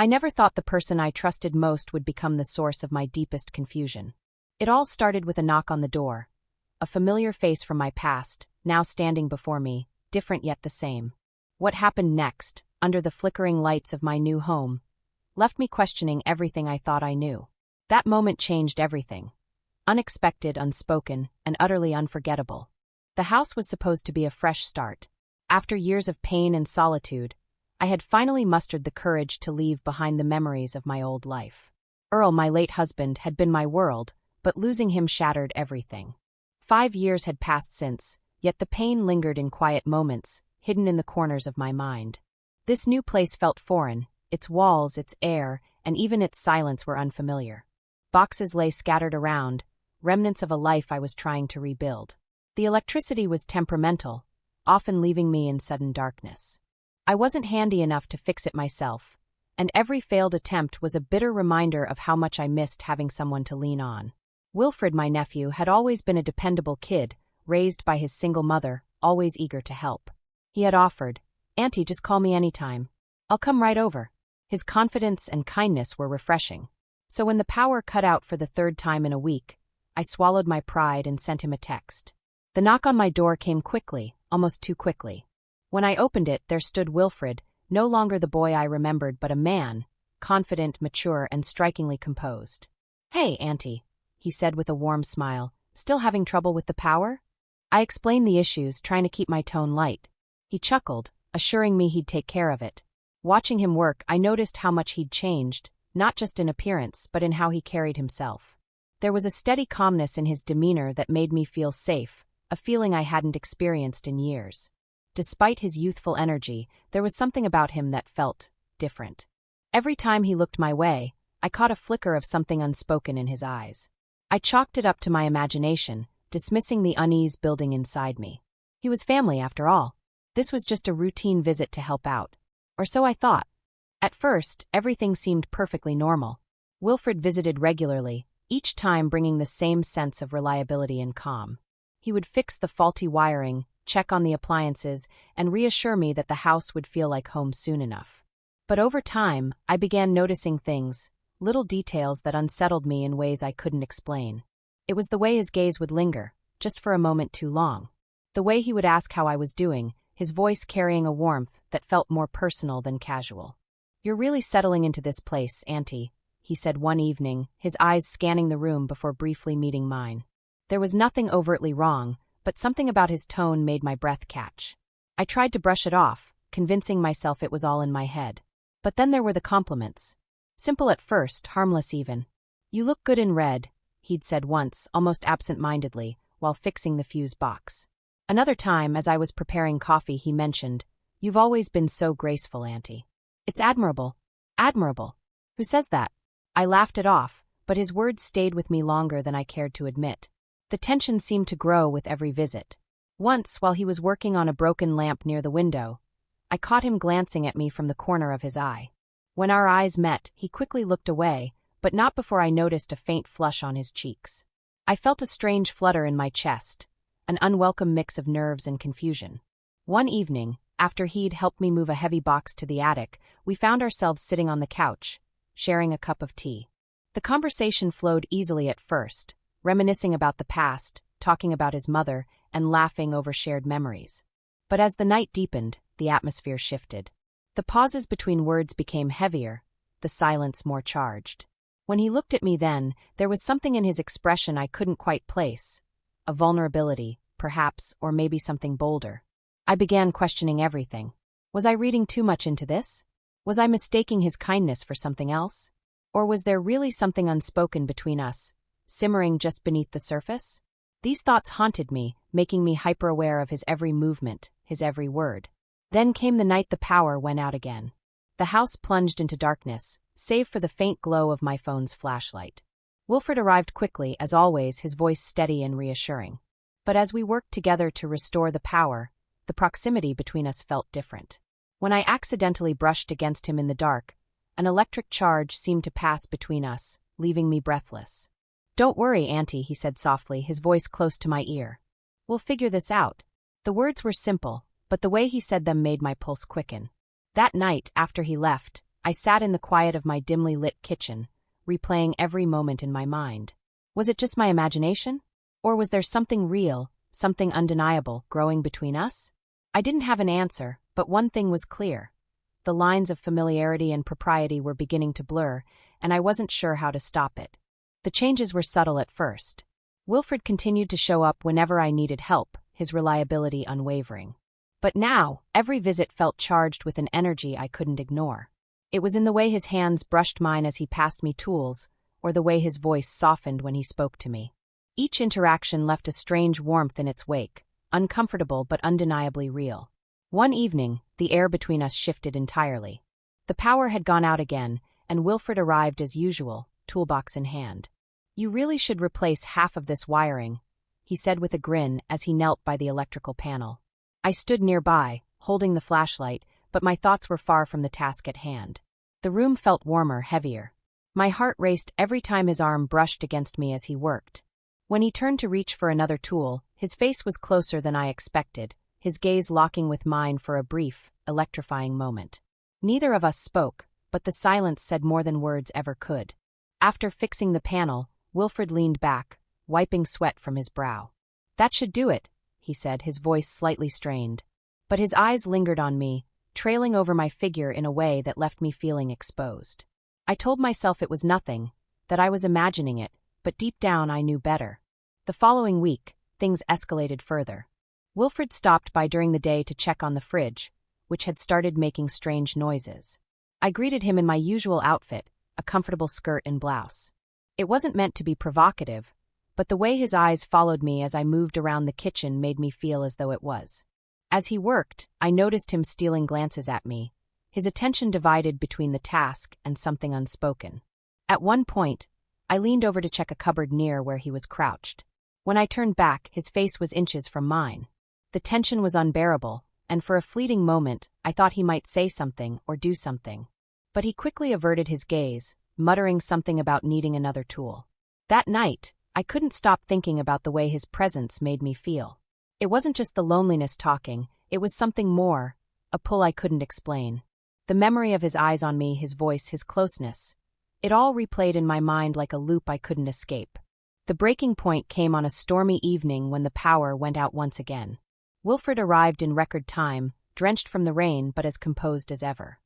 I never thought the person I trusted most would become the source of my deepest confusion. It all started with a knock on the door. A familiar face from my past, now standing before me, different yet the same. What happened next, under the flickering lights of my new home, left me questioning everything I thought I knew. That moment changed everything. Unexpected, unspoken, and utterly unforgettable. The house was supposed to be a fresh start. After years of pain and solitude, I had finally mustered the courage to leave behind the memories of my old life. Earl, my late husband, had been my world, but losing him shattered everything. 5 years had passed since, yet the pain lingered in quiet moments, hidden in the corners of my mind. This new place felt foreign. Its walls, its air, and even its silence were unfamiliar. Boxes lay scattered around, remnants of a life I was trying to rebuild. The electricity was temperamental, often leaving me in sudden darkness. I wasn't handy enough to fix it myself, and every failed attempt was a bitter reminder of how much I missed having someone to lean on. Wilfred, my nephew, had always been a dependable kid, raised by his single mother, always eager to help. He had offered, "Auntie, just call me anytime. I'll come right over." His confidence and kindness were refreshing. So when the power cut out for the 3rd time in a week, I swallowed my pride and sent him a text. The knock on my door came quickly, almost too quickly. When I opened it, there stood Wilfred, no longer the boy I remembered but a man, confident, mature, and strikingly composed. "Hey, Auntie," he said with a warm smile, "still having trouble with the power?" I explained the issues, trying to keep my tone light. He chuckled, assuring me he'd take care of it. Watching him work, I noticed how much he'd changed, not just in appearance but in how he carried himself. There was a steady calmness in his demeanor that made me feel safe, a feeling I hadn't experienced in years. Despite his youthful energy, there was something about him that felt different. Every time he looked my way, I caught a flicker of something unspoken in his eyes. I chalked it up to my imagination, dismissing the unease building inside me. He was family after all. This was just a routine visit to help out. Or so I thought. At first, everything seemed perfectly normal. Wilfred visited regularly, each time bringing the same sense of reliability and calm. He would fix the faulty wiring, check on the appliances, and reassure me that the house would feel like home soon enough. But over time, I began noticing things, little details that unsettled me in ways I couldn't explain. It was the way his gaze would linger, just for a moment too long. The way he would ask how I was doing, his voice carrying a warmth that felt more personal than casual. "You're really settling into this place, Auntie," he said one evening, his eyes scanning the room before briefly meeting mine. There was nothing overtly wrong, but something about his tone made my breath catch. I tried to brush it off, convincing myself it was all in my head. But then there were the compliments. Simple at first, harmless even. "You look good in red," he'd said once, almost absent-mindedly, while fixing the fuse box. Another time, as I was preparing coffee, he mentioned, "You've always been so graceful, Auntie." "It's admirable." "Admirable? Who says that?" I laughed it off, but his words stayed with me longer than I cared to admit. The tension seemed to grow with every visit. Once, while he was working on a broken lamp near the window, I caught him glancing at me from the corner of his eye. When our eyes met, he quickly looked away, but not before I noticed a faint flush on his cheeks. I felt a strange flutter in my chest, an unwelcome mix of nerves and confusion. One evening, after he'd helped me move a heavy box to the attic, we found ourselves sitting on the couch, sharing a cup of tea. The conversation flowed easily at first, reminiscing about the past, talking about his mother, and laughing over shared memories. But as the night deepened, the atmosphere shifted. The pauses between words became heavier, the silence more charged. When he looked at me then, there was something in his expression I couldn't quite place. A vulnerability, perhaps, or maybe something bolder. I began questioning everything. Was I reading too much into this? Was I mistaking his kindness for something else? Or was there really something unspoken between us, simmering just beneath the surface? These thoughts haunted me, making me hyper-aware of his every movement, his every word. Then came the night the power went out again. The house plunged into darkness, save for the faint glow of my phone's flashlight. Wilfred arrived quickly, as always, his voice steady and reassuring. But as we worked together to restore the power, the proximity between us felt different. When I accidentally brushed against him in the dark, an electric charge seemed to pass between us, leaving me breathless. "Don't worry, Auntie," he said softly, his voice close to my ear. "We'll figure this out." The words were simple, but the way he said them made my pulse quicken. That night, after he left, I sat in the quiet of my dimly lit kitchen, replaying every moment in my mind. Was it just my imagination? Or was there something real, something undeniable, growing between us? I didn't have an answer, but one thing was clear. The lines of familiarity and propriety were beginning to blur, and I wasn't sure how to stop it. The changes were subtle at first. Wilfred continued to show up whenever I needed help, his reliability unwavering. But now, every visit felt charged with an energy I couldn't ignore. It was in the way his hands brushed mine as he passed me tools, or the way his voice softened when he spoke to me. Each interaction left a strange warmth in its wake, uncomfortable but undeniably real. One evening, the air between us shifted entirely. The power had gone out again, and Wilfred arrived as usual, toolbox in hand. "You really should replace half of this wiring," he said with a grin as he knelt by the electrical panel. I stood nearby, holding the flashlight, but my thoughts were far from the task at hand. The room felt warmer, heavier. My heart raced every time his arm brushed against me as he worked. When he turned to reach for another tool, his face was closer than I expected, his gaze locking with mine for a brief, electrifying moment. Neither of us spoke, but the silence said more than words ever could. After fixing the panel, Wilfred leaned back, wiping sweat from his brow. "That should do it," he said, his voice slightly strained. But his eyes lingered on me, trailing over my figure in a way that left me feeling exposed. I told myself it was nothing, that I was imagining it, but deep down I knew better. The following week, things escalated further. Wilfred stopped by during the day to check on the fridge, which had started making strange noises. I greeted him in my usual outfit, a comfortable skirt and blouse. It wasn't meant to be provocative, but the way his eyes followed me as I moved around the kitchen made me feel as though it was. As he worked, I noticed him stealing glances at me, his attention divided between the task and something unspoken. At one point, I leaned over to check a cupboard near where he was crouched. When I turned back, his face was inches from mine. The tension was unbearable, and for a fleeting moment, I thought he might say something or do something. But he quickly averted his gaze, muttering something about needing another tool. That night, I couldn't stop thinking about the way his presence made me feel. It wasn't just the loneliness talking, it was something more, a pull I couldn't explain. The memory of his eyes on me, his voice, his closeness. It all replayed in my mind like a loop I couldn't escape. The breaking point came on a stormy evening when the power went out once again. Wilfred arrived in record time, drenched from the rain but as composed as ever.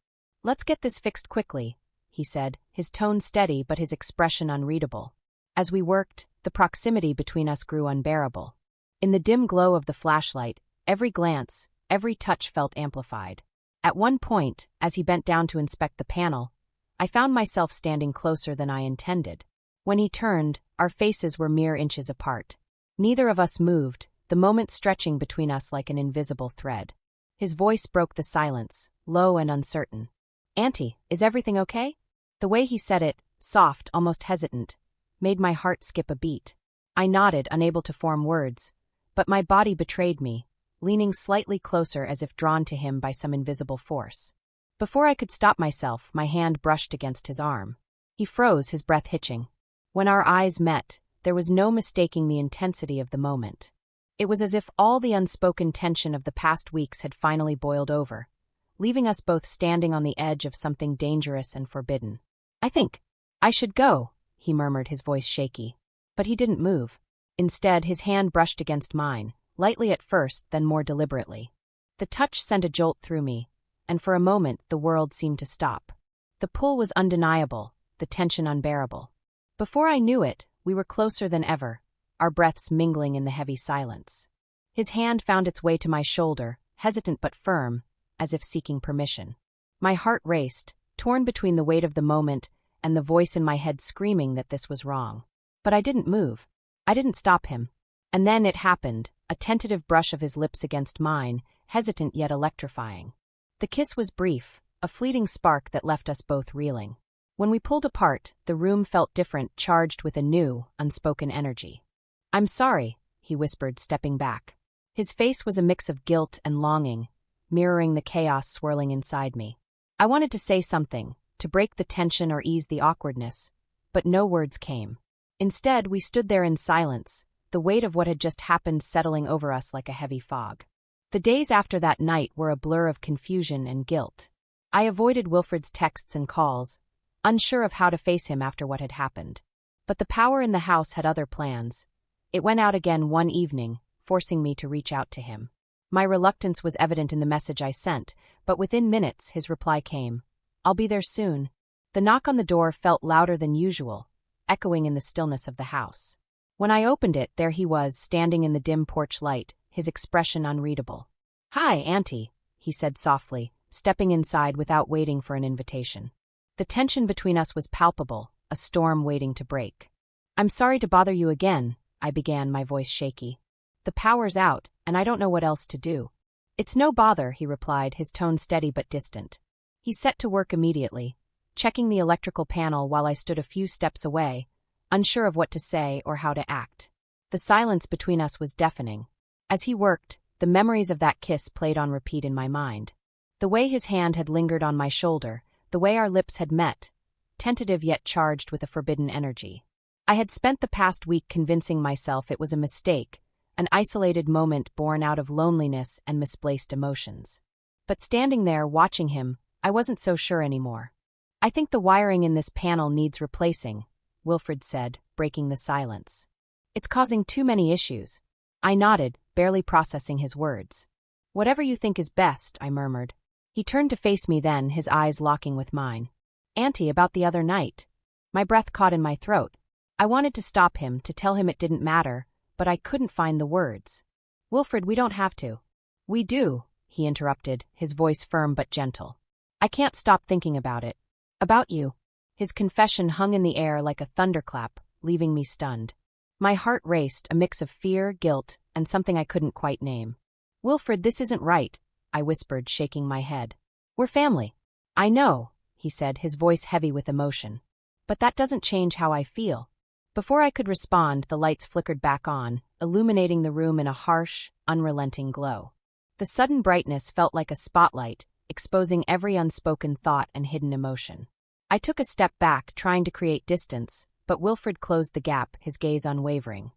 "Let's get this fixed quickly," he said, his tone steady but his expression unreadable. As we worked, the proximity between us grew unbearable. In the dim glow of the flashlight, every glance, every touch felt amplified. At one point, as he bent down to inspect the panel, I found myself standing closer than I intended. When he turned, our faces were mere inches apart. Neither of us moved, the moment stretching between us like an invisible thread. His voice broke the silence, low and uncertain. "Auntie, is everything okay?" The way he said it, soft, almost hesitant, made my heart skip a beat. I nodded, unable to form words, but my body betrayed me, leaning slightly closer as if drawn to him by some invisible force. Before I could stop myself, my hand brushed against his arm. He froze, his breath hitching. When our eyes met, there was no mistaking the intensity of the moment. It was as if all the unspoken tension of the past weeks had finally boiled over, leaving us both standing on the edge of something dangerous and forbidden. "I think I should go," he murmured, his voice shaky. But he didn't move. Instead, his hand brushed against mine, lightly at first, then more deliberately. The touch sent a jolt through me, and for a moment the world seemed to stop. The pull was undeniable, the tension unbearable. Before I knew it, we were closer than ever, our breaths mingling in the heavy silence. His hand found its way to my shoulder, hesitant but firm, as if seeking permission. My heart raced, torn between the weight of the moment and the voice in my head screaming that this was wrong. But I didn't move. I didn't stop him. And then it happened, a tentative brush of his lips against mine, hesitant yet electrifying. The kiss was brief, a fleeting spark that left us both reeling. When we pulled apart, the room felt different, charged with a new, unspoken energy. "I'm sorry," he whispered, stepping back. His face was a mix of guilt and longing, mirroring the chaos swirling inside me. I wanted to say something, to break the tension or ease the awkwardness, but no words came. Instead, we stood there in silence, the weight of what had just happened settling over us like a heavy fog. The days after that night were a blur of confusion and guilt. I avoided Wilfred's texts and calls, unsure of how to face him after what had happened. But the power in the house had other plans. It went out again one evening, forcing me to reach out to him. My reluctance was evident in the message I sent, but within minutes his reply came. "I'll be there soon." The knock on the door felt louder than usual, echoing in the stillness of the house. When I opened it, there he was, standing in the dim porch light, his expression unreadable. "Hi, Auntie," he said softly, stepping inside without waiting for an invitation. The tension between us was palpable, a storm waiting to break. "I'm sorry to bother you again," I began, my voice shaky. "The power's out, and I don't know what else to do." "It's no bother," he replied, his tone steady but distant. He set to work immediately, checking the electrical panel while I stood a few steps away, unsure of what to say or how to act. The silence between us was deafening. As he worked, the memories of that kiss played on repeat in my mind. The way his hand had lingered on my shoulder, the way our lips had met, tentative yet charged with a forbidden energy. I had spent the past week convincing myself it was a mistake, an isolated moment born out of loneliness and misplaced emotions. But standing there watching him, I wasn't so sure anymore. "I think the wiring in this panel needs replacing," Wilfred said, breaking the silence. "It's causing too many issues." I nodded, barely processing his words. "Whatever you think is best," I murmured. He turned to face me then, his eyes locking with mine. "Auntie, about the other night." My breath caught in my throat. I wanted to stop him, to tell him it didn't matter, but I couldn't find the words. "Wilfred, we don't have to." "We do," he interrupted, his voice firm but gentle. "I can't stop thinking about it. About you." His confession hung in the air like a thunderclap, leaving me stunned. My heart raced, a mix of fear, guilt, and something I couldn't quite name. "Wilfred, this isn't right," I whispered, shaking my head. "We're family." "I know," he said, his voice heavy with emotion. "But that doesn't change how I feel." Before I could respond, the lights flickered back on, illuminating the room in a harsh, unrelenting glow. The sudden brightness felt like a spotlight, exposing every unspoken thought and hidden emotion. I took a step back, trying to create distance, but Wilfred closed the gap, his gaze unwavering.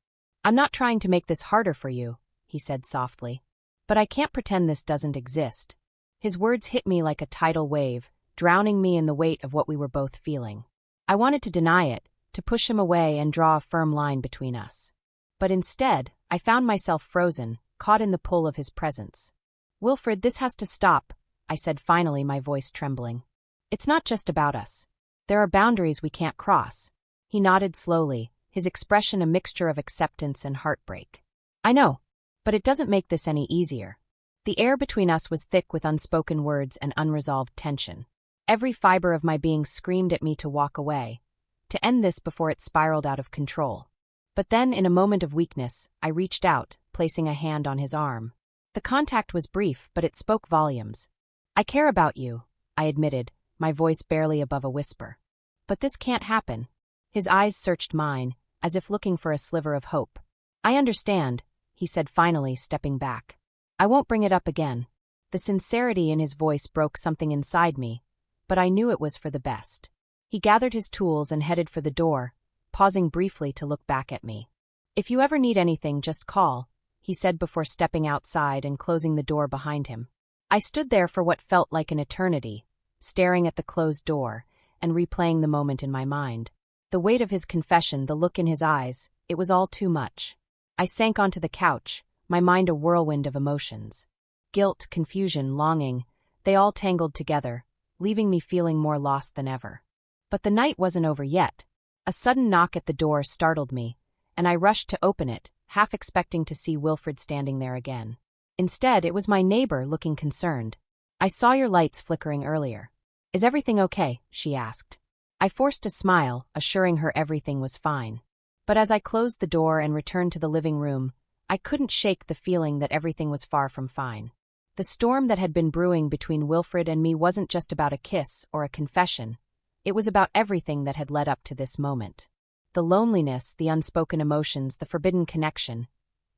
"I'm not trying to make this harder for you," he said softly. "But I can't pretend this doesn't exist." His words hit me like a tidal wave, drowning me in the weight of what we were both feeling. I wanted to deny it, to push him away and draw a firm line between us. But instead, I found myself frozen, caught in the pull of his presence. "Wilfred, this has to stop," I said finally, my voice trembling. "It's not just about us. There are boundaries we can't cross." He nodded slowly, his expression a mixture of acceptance and heartbreak. "I know, but it doesn't make this any easier." The air between us was thick with unspoken words and unresolved tension. Every fiber of my being screamed at me to walk away, to end this before it spiraled out of control. But then, in a moment of weakness, I reached out, placing a hand on his arm. The contact was brief, but it spoke volumes. "I care about you," I admitted, my voice barely above a whisper. "But this can't happen." His eyes searched mine, as if looking for a sliver of hope. "I understand," he said finally, stepping back. "I won't bring it up again." The sincerity in his voice broke something inside me, but I knew it was for the best. He gathered his tools and headed for the door, pausing briefly to look back at me. "If you ever need anything, just call," he said before stepping outside and closing the door behind him. I stood there for what felt like an eternity, staring at the closed door and replaying the moment in my mind. The weight of his confession, the look in his eyes, it was all too much. I sank onto the couch, my mind a whirlwind of emotions. Guilt, confusion, longing, they all tangled together, leaving me feeling more lost than ever. But the night wasn't over yet. A sudden knock at the door startled me, and I rushed to open it, half expecting to see Wilfred standing there again. Instead, it was my neighbor, looking concerned. "I saw your lights flickering earlier. Is everything okay?" she asked. I forced a smile, assuring her everything was fine. But as I closed the door and returned to the living room, I couldn't shake the feeling that everything was far from fine. The storm that had been brewing between Wilfred and me wasn't just about a kiss or a confession. It was about everything that had led up to this moment. The loneliness, the unspoken emotions, the forbidden connection.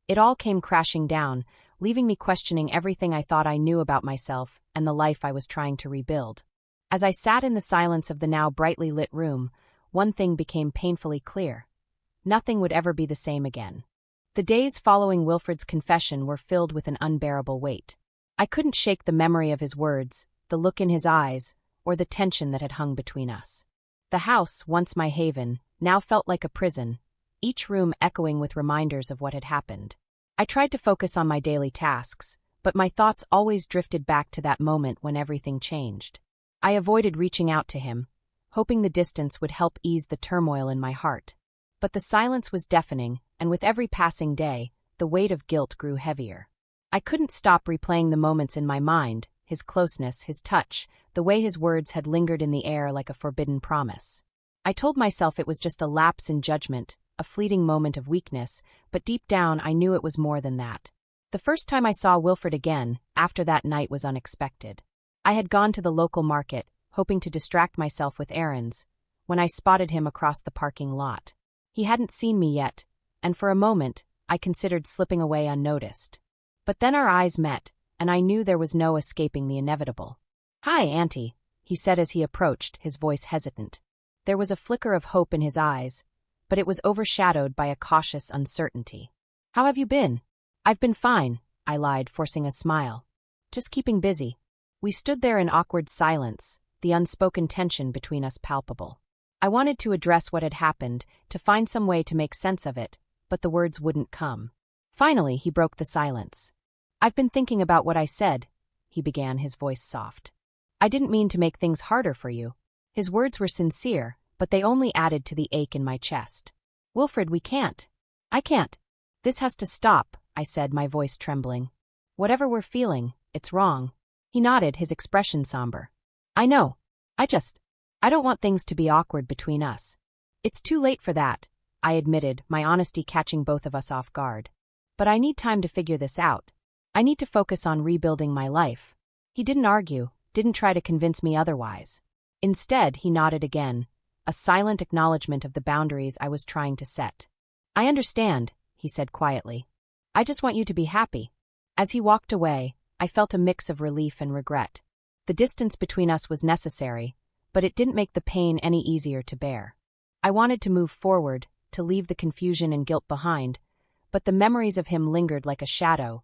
It all came crashing down, leaving me questioning everything I thought I knew about myself and the life I was trying to rebuild. As I sat in the silence of the now brightly lit room, one thing became painfully clear. Nothing would ever be the same again. The days following Wilfred's confession were filled with an unbearable weight. I couldn't shake the memory of his words, the look in his eyes, or the tension that had hung between us. The house, once my haven, now felt like a prison, each room echoing with reminders of what had happened. I tried to focus on my daily tasks, but my thoughts always drifted back to that moment when everything changed. I avoided reaching out to him, hoping the distance would help ease the turmoil in my heart. But the silence was deafening, and with every passing day, the weight of guilt grew heavier. I couldn't stop replaying the moments in my mind, his closeness, his touch, the way his words had lingered in the air like a forbidden promise. I told myself it was just a lapse in judgment, a fleeting moment of weakness, but deep down I knew it was more than that. The first time I saw Wilfred again, after that night, was unexpected. I had gone to the local market, hoping to distract myself with errands, when I spotted him across the parking lot. He hadn't seen me yet, and for a moment, I considered slipping away unnoticed. But then our eyes met, and I knew there was no escaping the inevitable. "Hi, Auntie," he said as he approached, his voice hesitant. There was a flicker of hope in his eyes, but it was overshadowed by a cautious uncertainty. "How have you been?" "I've been fine," I lied, forcing a smile. "Just keeping busy." We stood there in awkward silence, the unspoken tension between us palpable. I wanted to address what had happened, to find some way to make sense of it, but the words wouldn't come. Finally, he broke the silence. "I've been thinking about what I said," he began, his voice soft. "I didn't mean to make things harder for you." His words were sincere, but they only added to the ache in my chest. "Wilfred, we can't. I can't. This has to stop," I said, my voice trembling. "Whatever we're feeling, it's wrong." He nodded, his expression somber. "I know. I don't want things to be awkward between us." "It's too late for that," I admitted, my honesty catching both of us off guard. "But I need time to figure this out. I need to focus on rebuilding my life." He didn't argue, didn't try to convince me otherwise. Instead, he nodded again, a silent acknowledgement of the boundaries I was trying to set. "I understand," he said quietly. "I just want you to be happy." As he walked away, I felt a mix of relief and regret. The distance between us was necessary, but it didn't make the pain any easier to bear. I wanted to move forward, to leave the confusion and guilt behind, but the memories of him lingered like a shadow,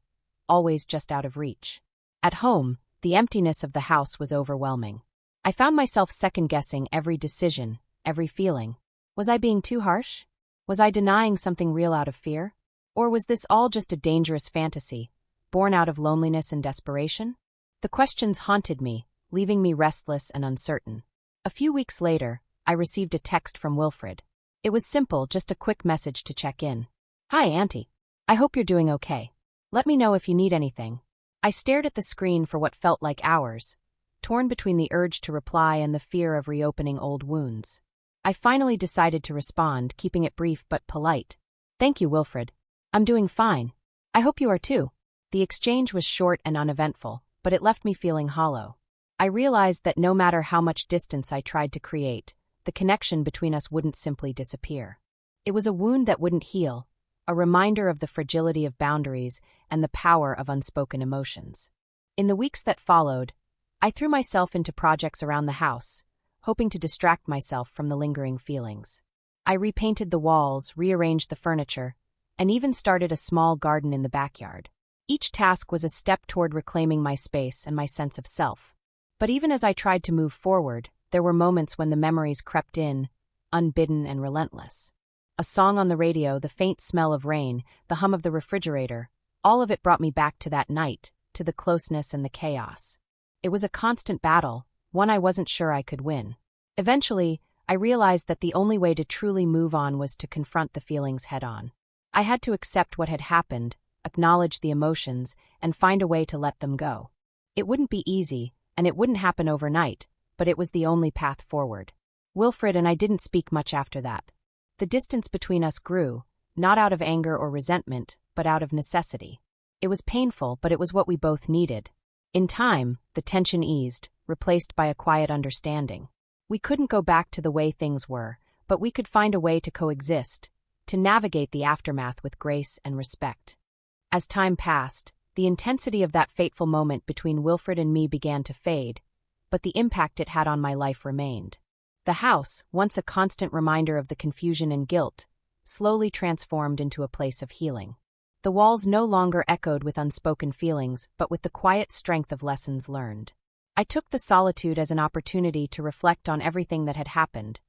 always just out of reach. At home, the emptiness of the house was overwhelming. I found myself second-guessing every decision, every feeling. Was I being too harsh? Was I denying something real out of fear? Or was this all just a dangerous fantasy, born out of loneliness and desperation? The questions haunted me, leaving me restless and uncertain. A few weeks later, I received a text from Wilfred. It was simple, just a quick message to check in. "Hi, Auntie. I hope you're doing okay. Let me know if you need anything." I stared at the screen for what felt like hours, torn between the urge to reply and the fear of reopening old wounds. I finally decided to respond, keeping it brief but polite. "Thank you, Wilfred. I'm doing fine. I hope you are too." The exchange was short and uneventful, but it left me feeling hollow. I realized that no matter how much distance I tried to create, the connection between us wouldn't simply disappear. It was a wound that wouldn't heal, a reminder of the fragility of boundaries and the power of unspoken emotions. In the weeks that followed, I threw myself into projects around the house, hoping to distract myself from the lingering feelings. I repainted the walls, rearranged the furniture, and even started a small garden in the backyard. Each task was a step toward reclaiming my space and my sense of self. But even as I tried to move forward, there were moments when the memories crept in, unbidden and relentless. A song on the radio, the faint smell of rain, the hum of the refrigerator, all of it brought me back to that night, to the closeness and the chaos. It was a constant battle, one I wasn't sure I could win. Eventually, I realized that the only way to truly move on was to confront the feelings head-on. I had to accept what had happened, acknowledge the emotions, and find a way to let them go. It wouldn't be easy, and it wouldn't happen overnight, but it was the only path forward. Wilfred and I didn't speak much after that. The distance between us grew, not out of anger or resentment, but out of necessity. It was painful, but it was what we both needed. In time, the tension eased, replaced by a quiet understanding. We couldn't go back to the way things were, but we could find a way to coexist, to navigate the aftermath with grace and respect. As time passed, the intensity of that fateful moment between Wilfred and me began to fade, but the impact it had on my life remained. The house, once a constant reminder of the confusion and guilt, slowly transformed into a place of healing. The walls no longer echoed with unspoken feelings, but with the quiet strength of lessons learned. I took the solitude as an opportunity to reflect on everything that had happened,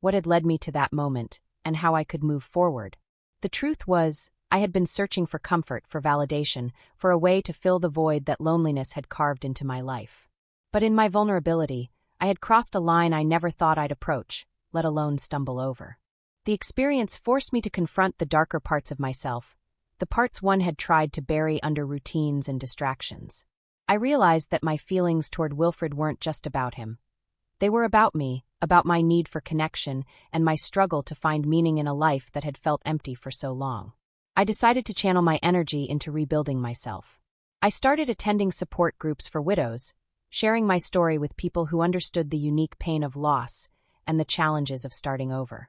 what had led me to that moment, and how I could move forward. The truth was, I had been searching for comfort, for validation, for a way to fill the void that loneliness had carved into my life. But in my vulnerability, I had crossed a line I never thought I'd approach, let alone stumble over. The experience forced me to confront the darker parts of myself, the parts one had tried to bury under routines and distractions. I realized that my feelings toward Wilfred weren't just about him. They were about me, about my need for connection, and my struggle to find meaning in a life that had felt empty for so long. I decided to channel my energy into rebuilding myself. I started attending support groups for widows, sharing my story with people who understood the unique pain of loss and the challenges of starting over.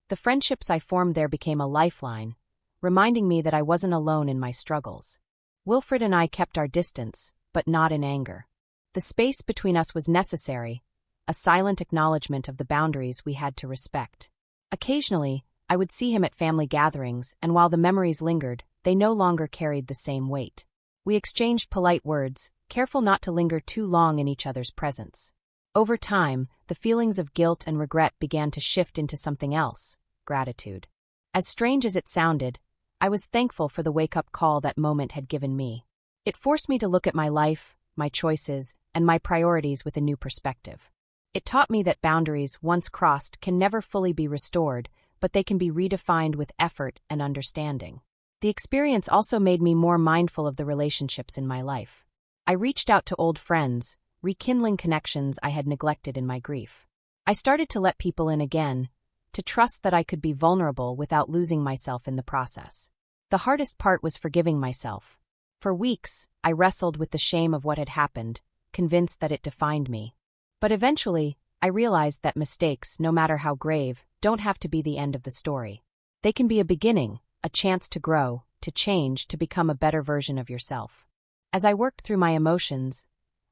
The friendships I formed there became a lifeline, reminding me that I wasn't alone in my struggles. Wilfred and I kept our distance, but not in anger. The space between us was necessary, a silent acknowledgement of the boundaries we had to respect. Occasionally, I would see him at family gatherings, and while the memories lingered, they no longer carried the same weight. We exchanged polite words, careful not to linger too long in each other's presence. Over time, the feelings of guilt and regret began to shift into something else, gratitude. As strange as it sounded, I was thankful for the wake-up call that moment had given me. It forced me to look at my life, my choices, and my priorities with a new perspective. It taught me that boundaries, once crossed, can never fully be restored, but they can be redefined with effort and understanding. The experience also made me more mindful of the relationships in my life. I reached out to old friends, rekindling connections I had neglected in my grief. I started to let people in again, to trust that I could be vulnerable without losing myself in the process. The hardest part was forgiving myself. For weeks, I wrestled with the shame of what had happened, convinced that it defined me. But eventually, I realized that mistakes, no matter how grave, don't have to be the end of the story. They can be a beginning, a chance to grow, to change, to become a better version of yourself. As I worked through my emotions,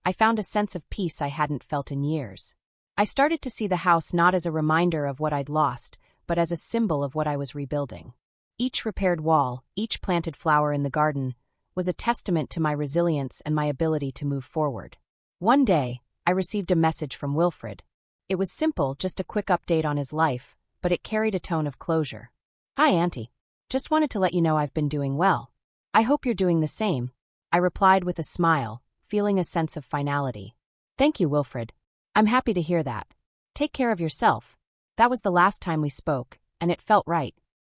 I found a sense of peace I hadn't felt in years. I started to see the house not as a reminder of what I'd lost, but as a symbol of what I was rebuilding. Each repaired wall, each planted flower in the garden, was a testament to my resilience and my ability to move forward. One day, I received a message from Wilfred. It was simple, just a quick update on his life, but it carried a tone of closure. "Hi, Auntie. Just wanted to let you know I've been doing well. I hope you're doing the same," I replied with a smile, feeling a sense of finality. "Thank you, Wilfred. I'm happy to hear that. Take care of yourself." That was the last time we spoke, and it felt right.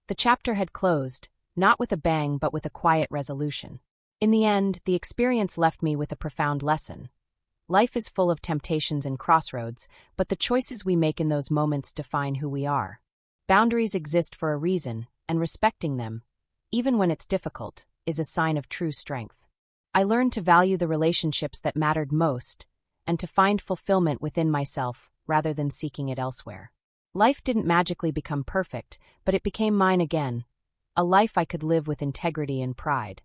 The chapter had closed, not with a bang but with a quiet resolution. In the end, the experience left me with a profound lesson. Life is full of temptations and crossroads, but the choices we make in those moments define who we are. Boundaries exist for a reason, and respecting them, even when it's difficult, is a sign of true strength. I learned to value the relationships that mattered most, and to find fulfillment within myself rather than seeking it elsewhere. Life didn't magically become perfect, but it became mine again, a life I could live with integrity and pride.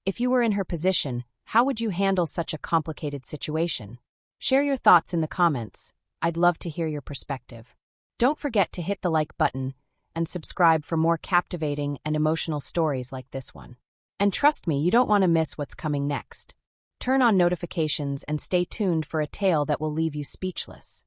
If you were in her position, how would you handle such a complicated situation? Share your thoughts in the comments. I'd love to hear your perspective. Don't forget to hit the like button and subscribe for more captivating and emotional stories like this one. And trust me, you don't want to miss what's coming next. Turn on notifications and stay tuned for a tale that will leave you speechless.